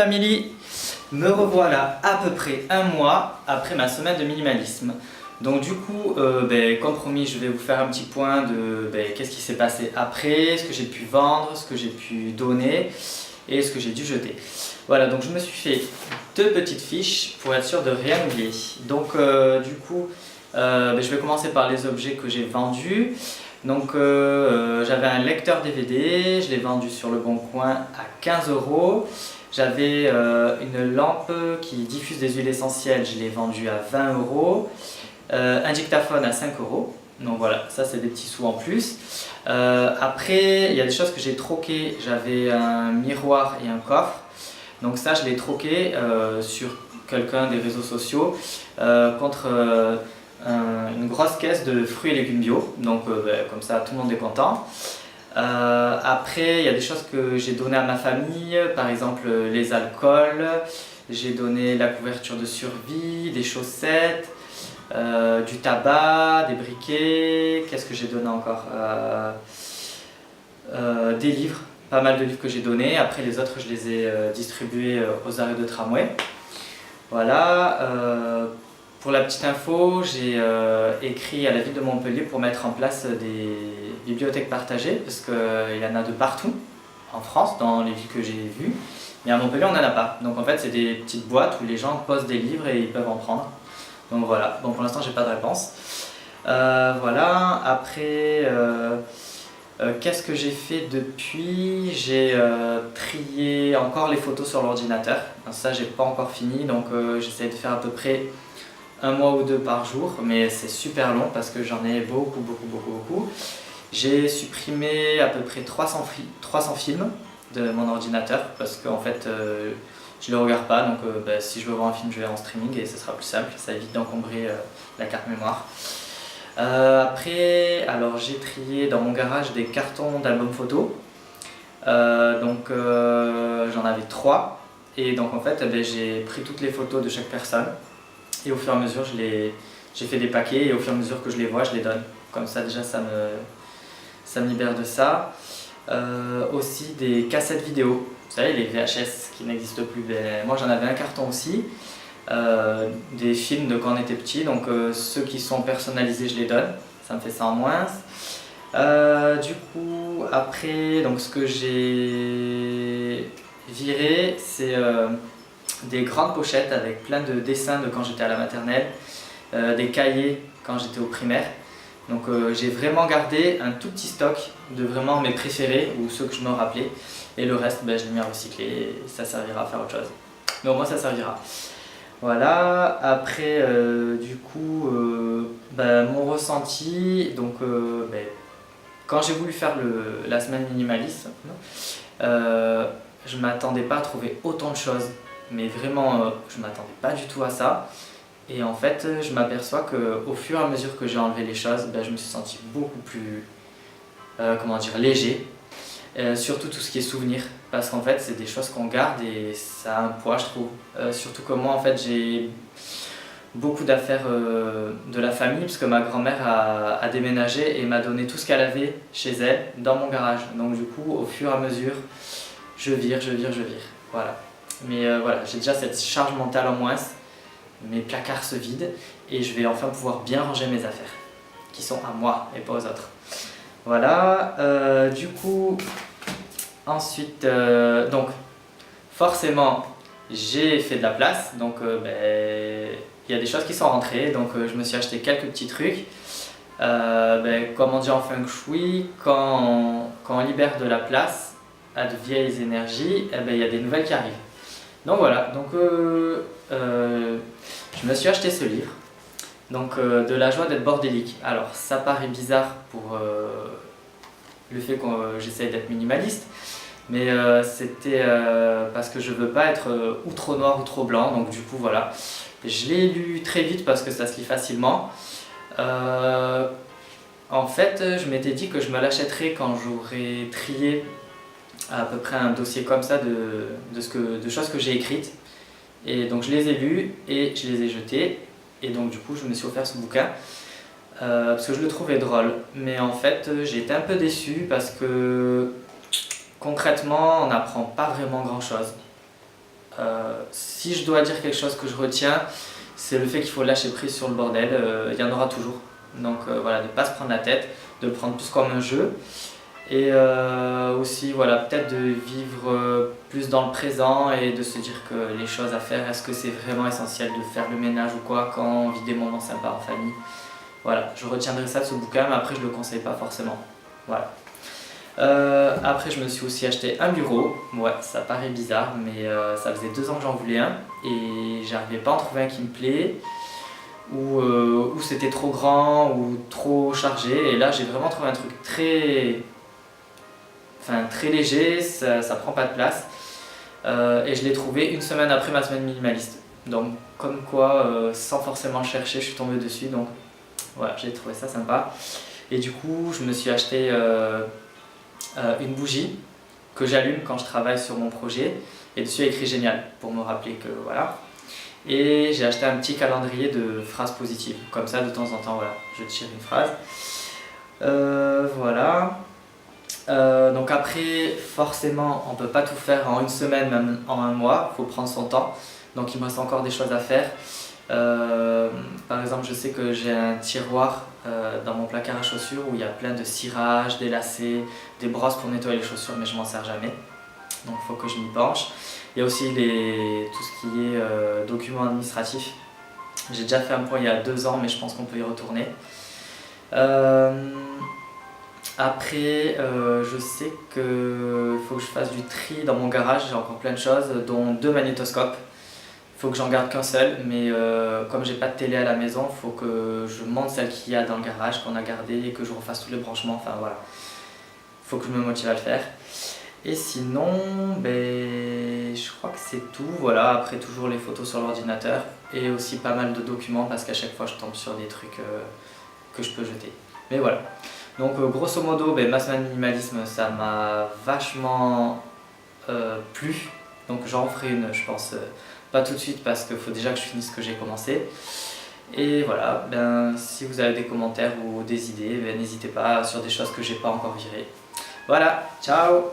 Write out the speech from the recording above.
Family, me revoilà à peu près un mois après ma semaine de minimalisme. Donc du coup, comme promis, je vais vous faire un petit point de qu'est-ce qui s'est passé après, ce que j'ai pu vendre, ce que j'ai pu donner et ce que j'ai dû jeter. Voilà, donc je me suis fait deux petites fiches pour être sûr de rien oublier. Donc du coup, je vais commencer par les objets que j'ai vendus. Donc j'avais un lecteur DVD, je l'ai vendu sur le Bon Coin à 15 €. J'avais une lampe qui diffuse des huiles essentielles, je l'ai vendue à 20 €. Un dictaphone à 5 €. Donc voilà, ça c'est des petits sous en plus. Après, il y a des choses que j'ai troquées. J'avais un miroir et un coffre. Donc ça, je l'ai troqué sur quelqu'un des réseaux sociaux contre une grosse caisse de fruits et légumes bio. Donc comme ça, tout le monde est content. Après, il y a des choses que j'ai données à ma famille, par exemple les alcools, j'ai donné la couverture de survie, des chaussettes, du tabac, des briquets, qu'est-ce que j'ai donné encore des livres, pas mal de livres que j'ai donnés. Après les autres, je les ai distribués aux arrêts de tramway. Voilà. Pour la petite info, j'ai écrit à la ville de Montpellier pour mettre en place des bibliothèques partagées, parce qu'il y en a de partout en France, dans les villes que j'ai vues, mais à Montpellier on n'en a pas. Donc en fait c'est des petites boîtes où les gens posent des livres et ils peuvent en prendre. Donc voilà, bon pour l'instant j'ai pas de réponse. Voilà, après qu'est-ce que j'ai fait depuis? J'ai trié encore les photos sur l'ordinateur. Ça j'ai pas encore fini, donc j'essaie de faire à peu près un mois ou deux par jour, mais c'est super long parce que j'en ai beaucoup. J'ai supprimé à peu près 300 films de mon ordinateur parce qu'en fait je ne les regarde pas, donc si je veux voir un film je vais en streaming et ce sera plus simple, ça évite d'encombrer la carte mémoire. Après, alors j'ai trié dans mon garage des cartons d'albums photos, donc j'en avais 3 et donc en fait j'ai pris toutes les photos de chaque personne. Et au fur et à mesure, j'ai fait des paquets et au fur et à mesure que je les vois, je les donne. Comme ça, déjà, ça me libère de ça. Aussi des cassettes vidéo. Vous savez, les VHS qui n'existent plus. Moi, j'en avais un carton aussi. Des films de quand on était petit. Donc, ceux qui sont personnalisés, je les donne. Ça me fait ça en moins. Du coup, après, donc, ce que j'ai viré, c'est des grandes pochettes avec plein de dessins de quand j'étais à la maternelle, des cahiers quand j'étais au primaire. Donc j'ai vraiment gardé un tout petit stock de vraiment mes préférés ou ceux que je me rappelais. Et le reste, je l'ai mis à recycler et ça servira à faire autre chose. Mais au moins ça servira. Voilà, après du coup, mon ressenti, donc quand j'ai voulu faire la semaine minimaliste, je m'attendais pas à trouver autant de choses. Mais vraiment, je ne m'attendais pas du tout à ça. Et en fait, je m'aperçois qu'au fur et à mesure que j'ai enlevé les choses, je me suis senti beaucoup plus, léger. Surtout tout ce qui est souvenirs. Parce qu'en fait, c'est des choses qu'on garde et ça a un poids, je trouve. Surtout que moi, en fait, j'ai beaucoup d'affaires de la famille, parce que ma grand-mère a déménagé et m'a donné tout ce qu'elle avait chez elle, dans mon garage. Donc du coup, au fur et à mesure, je vire. Voilà. Mais voilà, j'ai déjà cette charge mentale en moins, mes placards se vident et je vais enfin pouvoir bien ranger mes affaires, qui sont à moi et pas aux autres. Voilà, du coup, ensuite, donc forcément, j'ai fait de la place, donc il y a des choses qui sont rentrées, donc je me suis acheté quelques petits trucs. Comme on dit en feng shui, quand on libère de la place à de vieilles énergies, il y a des nouvelles qui arrivent. Donc voilà, donc je me suis acheté ce livre, donc de la joie d'être bordélique. Alors ça paraît bizarre pour le fait que j'essaie d'être minimaliste, mais c'était parce que je veux pas être ou trop noir ou trop blanc, donc du coup voilà. Je l'ai lu très vite parce que ça se lit facilement. En fait, je m'étais dit que je me l'achèterais quand j'aurais trié à peu près un dossier comme ça de choses que j'ai écrites. Et donc je les ai lus et je les ai jetés. Et donc du coup je me suis offert ce bouquin parce que je le trouvais drôle. Mais en fait j'ai été un peu déçu parce que concrètement on n'apprend pas vraiment grand chose. si je dois dire quelque chose que je retiens, c'est le fait qu'il faut lâcher prise sur le bordel, il y en aura toujours. Donc voilà, de ne pas se prendre la tête, de le prendre plus comme un jeu. Et aussi, voilà, peut-être de vivre plus dans le présent et de se dire que les choses à faire, est-ce que c'est vraiment essentiel de faire le ménage ou quoi quand on vit des moments sympas en famille. Voilà, je retiendrai ça de ce bouquin, mais après je ne le conseille pas forcément. Voilà. Après, je me suis aussi acheté un bureau. Ouais, ça paraît bizarre, mais ça faisait 2 ans que j'en voulais un et j'arrivais pas à en trouver un qui me plaît ou c'était trop grand ou trop chargé. Et là, j'ai vraiment trouvé un truc très léger, ça prend pas de place. Et je l'ai trouvé une semaine après ma semaine minimaliste. Donc, comme quoi, sans forcément le chercher, je suis tombé dessus. Donc, voilà, j'ai trouvé ça sympa. Et du coup, je me suis acheté une bougie que j'allume quand je travaille sur mon projet. Et dessus, il y a écrit génial pour me rappeler que voilà. Et j'ai acheté un petit calendrier de phrases positives. Comme ça, de temps en temps, voilà, je tire une phrase. Voilà. Donc après, forcément, on ne peut pas tout faire en une semaine, même en un mois. Il faut prendre son temps. Donc il me reste encore des choses à faire. Par exemple, je sais que j'ai un tiroir dans mon placard à chaussures où il y a plein de cirage, des lacets, des brosses pour nettoyer les chaussures, mais je m'en sers jamais. Donc il faut que je m'y penche. Il y a aussi tout ce qui est documents administratifs. J'ai déjà fait un point il y a 2 ans, mais je pense qu'on peut y retourner. Après, je sais qu'il faut que je fasse du tri dans mon garage. J'ai encore plein de choses, dont 2 magnétoscopes. Il faut que j'en garde qu'un seul, mais comme j'ai pas de télé à la maison, il faut que je monte celle qu'il y a dans le garage, qu'on a gardée, et que je refasse tous les branchements. Enfin voilà, il faut que je me motive à le faire. Et sinon, ben, je crois que c'est tout. Voilà, après toujours les photos sur l'ordinateur et aussi pas mal de documents parce qu'à chaque fois je tombe sur des trucs que je peux jeter. Mais voilà. Donc grosso modo, ben, ma semaine minimalisme, ça m'a vachement plu. Donc j'en ferai une, je pense, pas tout de suite parce qu'il faut déjà que je finisse ce que j'ai commencé. Et voilà, ben, si vous avez des commentaires ou des idées, ben, n'hésitez pas sur des choses que j'ai pas encore virées. Voilà, ciao!